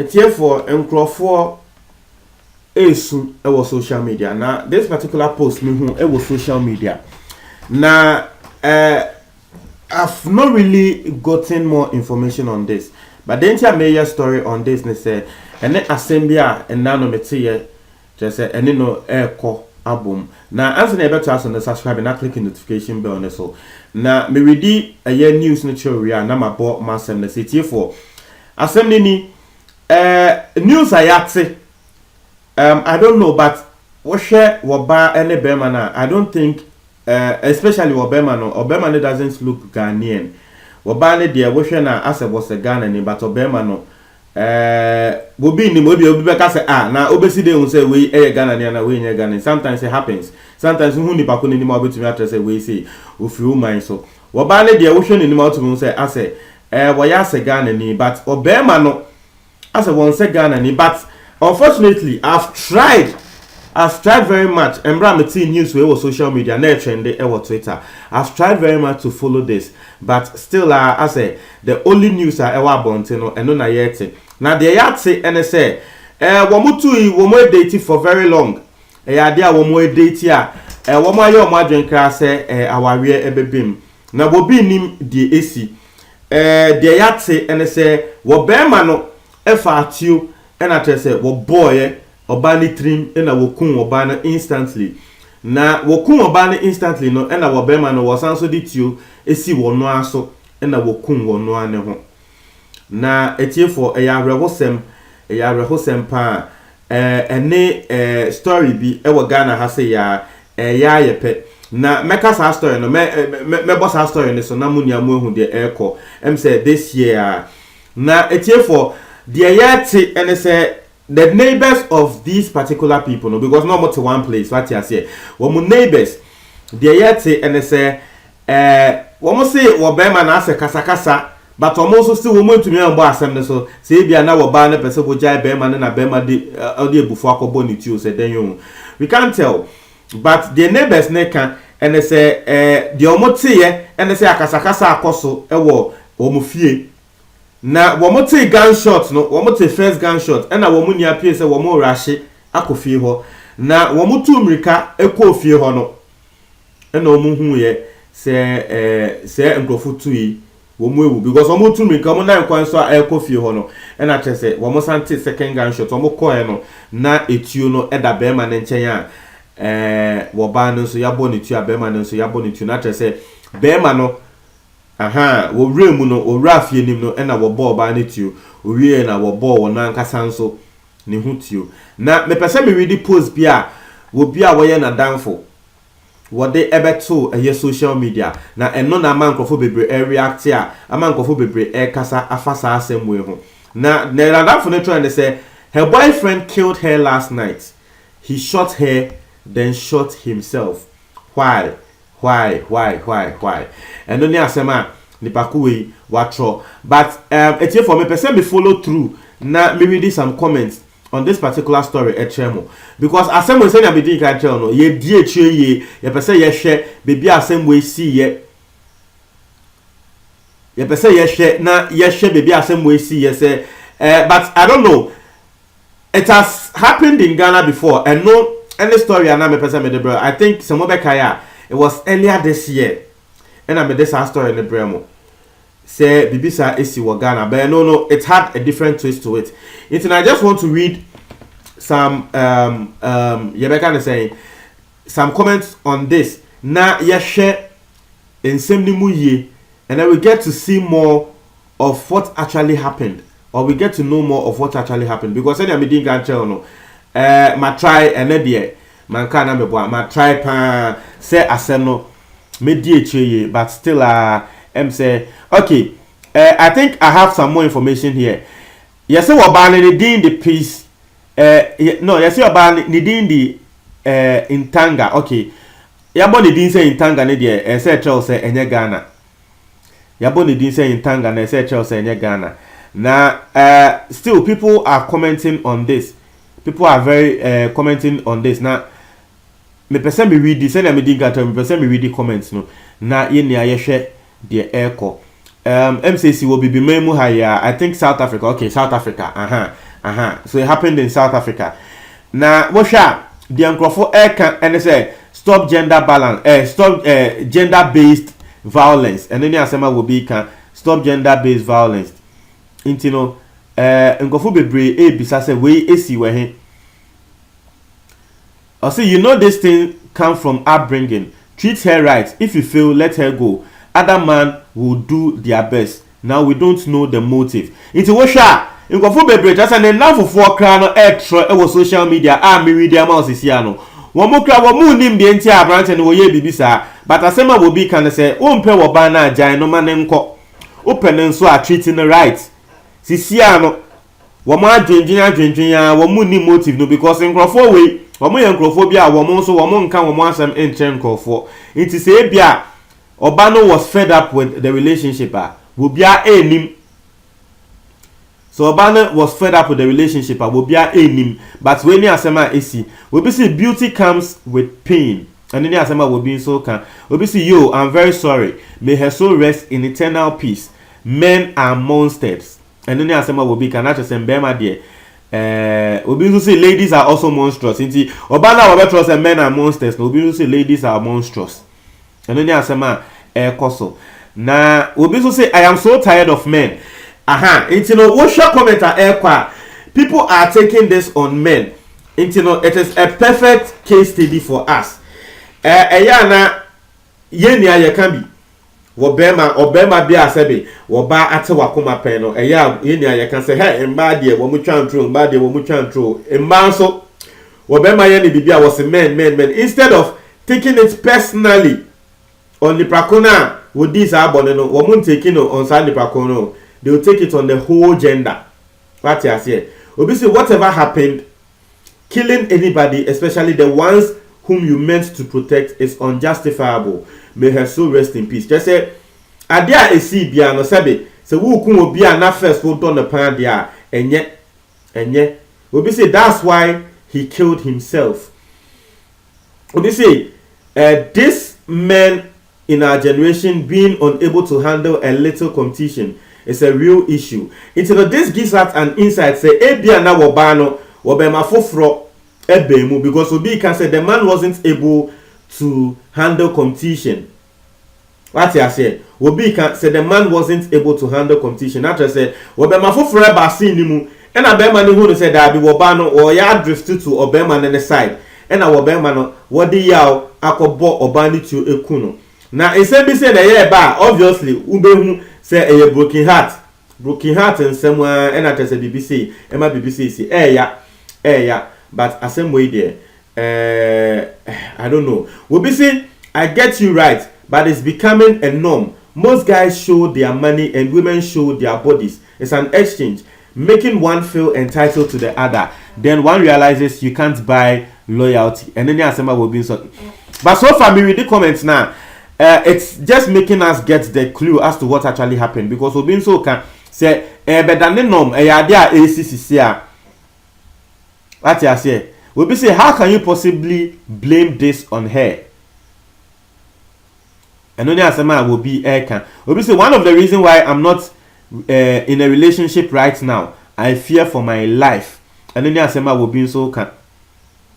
therefore nkrofo esu ewo social media. Now this particular post me hu ewo social media. Now I've not really gotten more information on this, but the entire major story on this ne say and then assembly and now no metiye just say and no airco album. Now answer the better us on the subscribe and click the notification bell on so. Now me ready a year news no theory na ma bought massem the city for assembly ni news ayate I don't know, but what share what bar any Berman I don't think especially Obama doesn't look Ghanaian. Wabane dear Washana as was a Ghanaian, but Obama will be in the movie of say now obesity will say we a Ghanaian and we in Ghanaian. Sometimes it happens. Sometimes who need Pakun in the mobile to matter say we see with you mind so. Wabane dear Ocean in the mouth say I say Wayase Ghanaian, but Obama as a one say Ghanaian, but unfortunately I've tried very much. Embra news we social media, net trend Twitter. I've tried very much to follow this, but still, I say the only news I ever want and no na yet. Now the yat say and say, womo dating for very long. Idea womo date ya. Womo yo madren kra say our we ebebim. Na bobi nim the AC. The yat say and say wo bema no efa atiu and I say wo boy. Obani trim ena wokun obana instantly na wokun obana instantly no ena wobema no wasanso ditio esi wono aso ena wokun wono ane ho na etiefo eya rehosem pa ene story bi ewo Ghana ha se ya yepe na meka sa story no me boss story ne so na munia mu ehu de eko say this year na etiefo de yete ene say the neighbors of these particular people, no, because not more to one place, what you say. When neighbors, they yet say and they say, one say, what Berman as a kasa, but almost still woman to me on bar assembly. So, say, be another banner person who jai Berman and a Berman the before Bonitu said, then you we can't tell, but the neighbors neck and they say, the almost say, and they say, a kasa apostle, a war, omufie. Na womote gunshot no womote first gunshot na womu nia pie se womu rashi akofie ho na womutu mrika ekofie ho no na womu hu ye se nkrofu tui womu ewu because womutu mrika womu na nkwan so ekofie ho no na chese womu sante second gunshot womu koe no na etuo no eda bema ne nchen a woba no so yabo ne tu abema no so yabo ne tu na chese bema no wo remu no o rafie nim no na wo ball ba ne tio o wie na wo ball won ankasa nso ne hu tio na me pese me read post bia wo bia wo ye na danfo wo de ebeto eye social media na eno na amankofo bebre react a amankofo bebre kasa afasa asemwe ho na danfo ne try and say her boyfriend killed her last night. He shot her then shot himself. Why? And only asema nipakuwe watro. But it's here for me person me follow through. Now me read some comments on this particular story at Chemo. Because asema say na be din ka tell no ye die tue ye person ye share baby asem we see ye person ye share na ye share baby asem we see ye say but I don't know, it has happened in Ghana before and no any story and me person me the bro I think some kaya. It was earlier this year. And I made this story in the Bremo. Say Bibisa Esi Wagana. But no, it had a different twist to it. And I just want to read some Yebeka saying some comments on this. Na yeshe in Semnimuye, and then we get to see more of what actually happened. Or we get to know more of what actually happened. Because any meeting can tell no. My try and idea. Mankana meboa ma try pa say aseno medie cheye but still say okay I think I have some more information here. Yes say oba ne din the piece no yes say oba ne din the Intanga. Okay, yabo ne din say Intanga ne de say tell say enye Ghana. Yabo ne din say Intanga na say tell say enye Ghana. Now still people are commenting on this. People are very commenting on this. Now me person me read this, and me dig at me person me read the comments no. Na ye ni ayehwe the echo. MCC will be memu haya. I think South Africa. Okay, South Africa. So it happened in South Africa. Now, Mosha, the Nkrofo Eka and they say stop gender balance, stop gender-based violence. And then the Asema will be can stop gender-based violence. Intino, Nkrofo bebre bisa say we esi we. I say you know this thing come from upbringing. Treat her right. If you fail, let her go. Other man will do their best. Now we don't know the motive. Into Washa, Nkrofo bebre just and enough for crano extra social media. Me media mouse is here. One more crowd, one moon the entire branch and woye bibisa. But Asema will be can say, Umpe wabana jai no manenko. Open and so are treating the right. Sisiano. Wama drinking, one motive no because Nkrofo way. Wamo Nkrofobia, wamo so wamo nka wamo asem enchen Nkrofo. It is a bia. Obano was fed up with the relationship. Wobia enim. So Obano was fed up with the relationship. Wobia enim. But when you asema esi, we be see beauty comes with pain. And then you asema will be so can. We be see yo, I'm very sorry. May her soul rest in eternal peace. Men are monsters. And then you asema will be can not just embema dear. We be say ladies are also monstrous. Inti Obana will trust men are monsters. No, we be say ladies are monstrous. And then you asema koso. Na we be say I am so tired of men. Inti no what shall comment kwa. People are taking this on men. Inti no it is a perfect case study for us. Eyana yenia ye can be. Obema bi asebe woba ate wakoma pen no eya yenia ye can say hey mba de wo mu twantro mba de wo mu twantro mba so obema ye ni bibia was men instead of taking it personally on the prakona with this abone no wo mu taking on side the prakona they will take it on the whole gender. What you say obi say whatever happened, killing anybody, especially the ones whom you meant to protect, is unjustifiable. May her soul rest in peace. Just say, Adia esi bia no sebe. Se wu kun obi na first wo don the pan dia enye. Obi say that's why he killed himself. Obi say, this men in our generation being unable to handle a little competition is a real issue. This gives us an insight. Say, ebia na wobano wobema fofro ebemu because obi can say the man wasn't able to handle competition. What I say? Obi can say the man wasn't able to handle competition. After say, "Obema for forever see nimu." And Obema ni who say that be wobano or ya drifted to Obema on the side. And Obema no what the yaw akobo obani to ekuno. Now instead be say the year ba obviously ubehu say a broken heart and somewhere and at say BBC Emma BBC say ya but the same way there. I don't know. We'll be saying, I get you right, but it's becoming a norm. Most guys show their money and women show their bodies. It's an exchange, making one feel entitled to the other. Then one realizes you can't buy loyalty. And then the assembly will be so. But so far, me read the comments now. It's just making us get the clue as to what actually happened because we've been so can say, but than the norm, ACCC. What I say? We'll be say, how can you possibly blame this on her? And only as a man will be can. We'll be say one of the reasons why I'm not in a relationship right now, I fear for my life. And then as a man will be so can.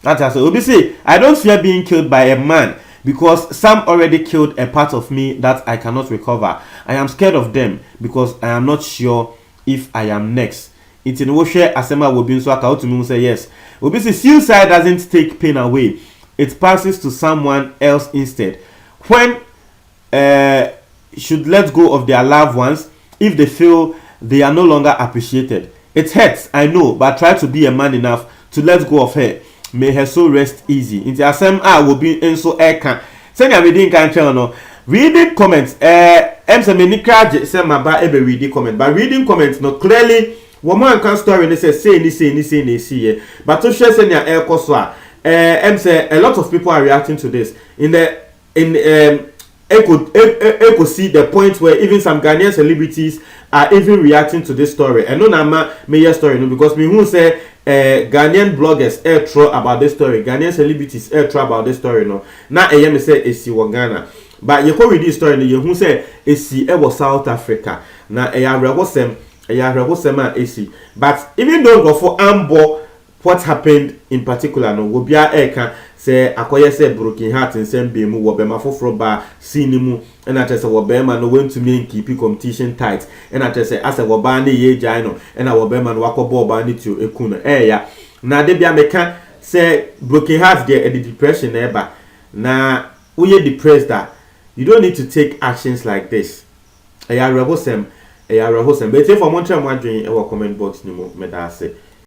That's I say. We'll be say, I don't fear being killed by a man because some already killed a part of me that I cannot recover. I am scared of them because I am not sure if I am next. It's in Woshe Asema will be so I to me say yes. Obviously, suicide doesn't take pain away. It passes to someone else instead. When should let go of their loved ones if they feel they are no longer appreciated. It hurts, I know, but try to be a man enough to let go of her. May her soul rest easy. Into Asem will be in so air can. Send your reading can channel. Reading comments. Say my ba ebe reading comment. But reading comments no clearly. Woman can story and they say but to share send your air coswa say a lot of people are reacting to this could see the point where even some Ghanaian celebrities are even reacting to this story. And no nama major story no because me who say Ghanaian bloggers air throw about this story, Ghanaian celebrities air throw about this story no. Now I say esi Ghana. But you can read this story no you who say esi was South Africa. Now I am ɛyɛ ahwɛhosɛm a ɛsi. But even though nkurɔfoɔ ambɔ what happened in particular no obiara ɛka sɛ akɔyɛ sɛ broken heart nsɛm bɛn mu wɔ bɛma foforɔ ba scene mu ɛna kyerɛ sɛ wɔ bɛrima no wɔntumi nkeepi competition tight ɛna kyerɛ sɛ asɛ wɔbaa ne yɛ gyae no ɛna wɔ bɛrima no wakɔbɔ ɔbaa ne tuo eku no ɛɛya na de bia meka sɛ broken heart deɛ ɛde depression na ɛba na woyɛ depressed a you don't need to take actions like this ɛyɛ awerɛhosɛm but if ɔmo nkyerɛ mo adwene ɛwɔ comment box ni mu mɛda ase.